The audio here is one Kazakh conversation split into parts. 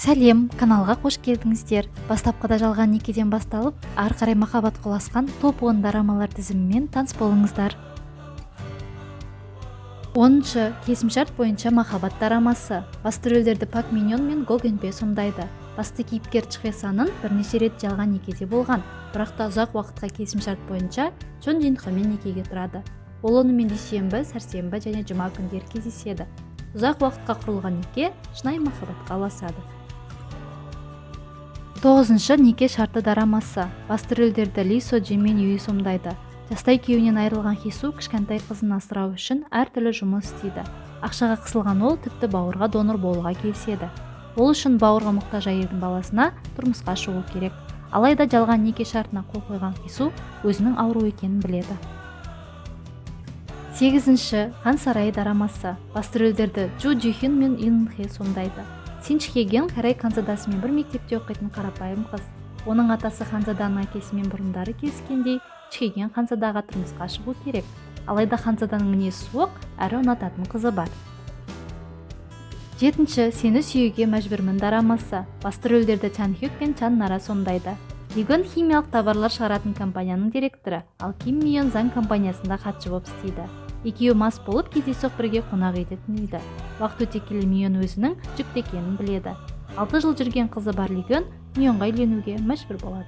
Сәлем, каналға қош келдіңіздер. Бастапқыда жалған некеден басталып, ары қарай махаббатқа ұласқан топ 10 дорамалар тізімімен таныс болыңыздар. 10-шы келісімшарт бойынша махаббат дорамасы. Басты рөлдерді Пак Мин Йон мен Го Гын Пе сомдайды. Басты кейіпкер Чхве Санның бірнеше рет жалған некеде болған, бірақ та ұзақ уақытқа келісімшарт бойынша Чон Жин Хомен некеге тұрады. Ол онымен дүйсенбі, сәрсенбі және жұма күндері кездеседі. Ұзақ уақытқа құрылған неке шынайы махаббатқа ұласады. 9-шы неке шарты дорамасы. Басты рөлдерді Ли Со Джи мен Юи сомдайды. Жастай күйеуінен айырылған Хису кішкентай қызын асырау үшін әртүрлі жұмыс істейді. Ақшаға қысылған ол тіпті бауырға донор болуға келіседі. Ол үшін бауырға мұқтаж әйелдің баласына тұрмысқа шығу керек. Алайда жалған неке шартына қол қойған Хису өзінің ауру екенін біледі. 8-ші Хан сарайы дорамасы. Басты рөлдерді Джу Джи Хюн мен Ин Хе сомдайды. Син Чхеген Корей ханзадасымен бір мектепте оқитын қарапайым қыз. Оның атасы ханзаданың әкесімен бұрындары келіскендей, Чхеген ханзадаға тұрмысқа шығу керек. Алайда ханзаданың мінезі суық, әрі ұнататын қызы бар. 7-ші Сені сүюге мәжбүрмін дорамасы. Басты рөлдерді Чан Хюк пен Чан Нара сомдайды. Лигон химиялық товарлар шығаратын компанияның директоры, ал Ким Мион заң компаниясында хатшы болып істейді. Екеуі мас болып кездейсоқ бірге қонақ үйде түнейді. Уақыт өте келе Мион өзінің жүкті екенін біледі. 6 жыл жүрген қызы бар Лигон Мионға үйленуге мәжбүр болады.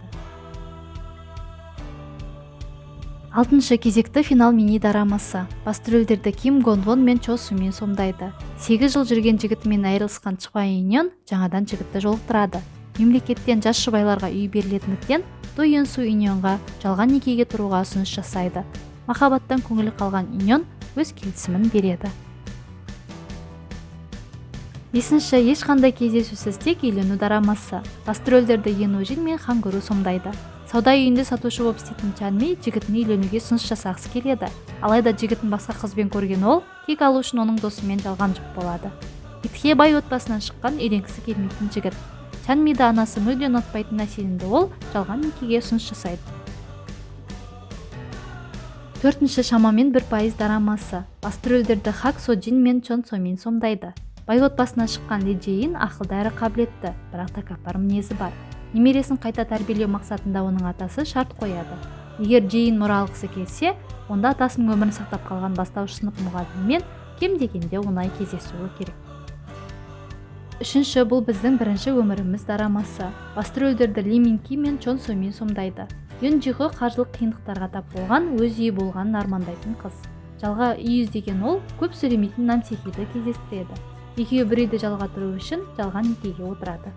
6-шы кезекті финал мини дорамасы. Басты рөлдерді Ким Гон Вон мен Чо Сумен сомдайды. 8 жыл жүрген жігітімен айырылысқан Чхва Иньон жаңадан жігітті жолықтырады. Мемлекеттен жас жұбайларға үй берілетіндіктен До Йон Су Иньонға жалған некеге тұруға ұсыныс жасайды. Махаббаттан көңілі қалған Иньон өз келісімін береді. 5-ші ешқандай кездесусіз тек үйлену дорамасы. Басты рөлдерді Йен Ужин мен Хан Гуру сомдайды. Сауда үйінде сатушы болып істейтін Чан Ми жігітіне үйленуге ұсыныс жасағысы келеді. Алайда жігітін басқа қызбен көрген ол кек алу үшін оның досымен жалған жұп болады. Итхе бай отбасынан шыққан үйленгісі келмейтін жігіт. Чан Миді анасы мүлде ұнатпайтын сенімді ол жалған некеге ұсыныс жасайды. 4-ші шамамен 1% дорамасы. Басты рөлдерді Хак Со Джин мен Чон Со Мин сомдайды. Бай отбасынан шыққан Ли Джейин ақылды әрі қабілетті, бірақ тәкаппар мінезі бар. Немересін қайта тәрбиелеу мақсатында оның атасы шарт қояды. Егер Джейин мұра алғысы келсе, онда атасының өмірін сақтап қалған бастауыш сынып мұғалімімен кем дегенде оңай кездесуі керек. 3-ші бұл біздің бірінші өміріміз дорамасы. Басты рөлдерді Ли Мин Ки мен Чон Со Мин сомдайды. Юн Джи Хо қаржылық қиындықтарға тап болған, өз үйі болғанын армандайтын қыз. Жалға үй іздеген ол көп сөйлемейтін Намсехиді кездестіреді. Екеуі бір үйді жалға тұру үшін жалған некеге отырады.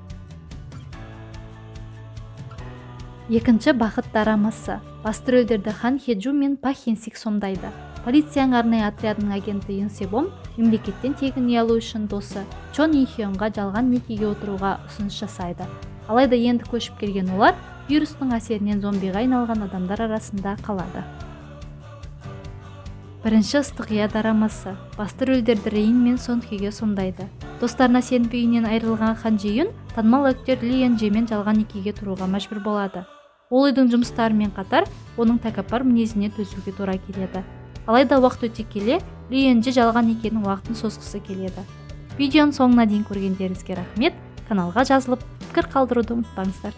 2-ші бақыт дорамасы. Басты рөлдерді Хан Хеджу мен Пак Хен Сик сомдайды. Полицияның арнайы отрядының агенті Юн Себом мемлекеттен тегін үй алу үшін досы Чон Ин Хёнға жалған некеге отыруға ұсыныс жасайды. Алайда енді көшіп келген олар вирустың әсерінен зомбиға айналған адамдар арасында қалады. 1-ші ыстықия дорамасы. Басты рөлдерді Рейн мен Сон Хеге сомдайды. Достарына сеніп үйінен айырылған Хан Джи Юн танымал актер Ли Ян Джемен жалған некеге тұруға мәжбүр болады. Ол үйдің жұмыстарымен қатар оның тәкаппар мінезіне төзуге тура келеді. Алайда уақыт өте келе Ли Ян Джи жалған некенің уақытын созғысы келеді. Видеоның соңына дейін көргендеріңізге рахмет. Каналға жазылып, пікір қалдыруды ұмытпаңыздар.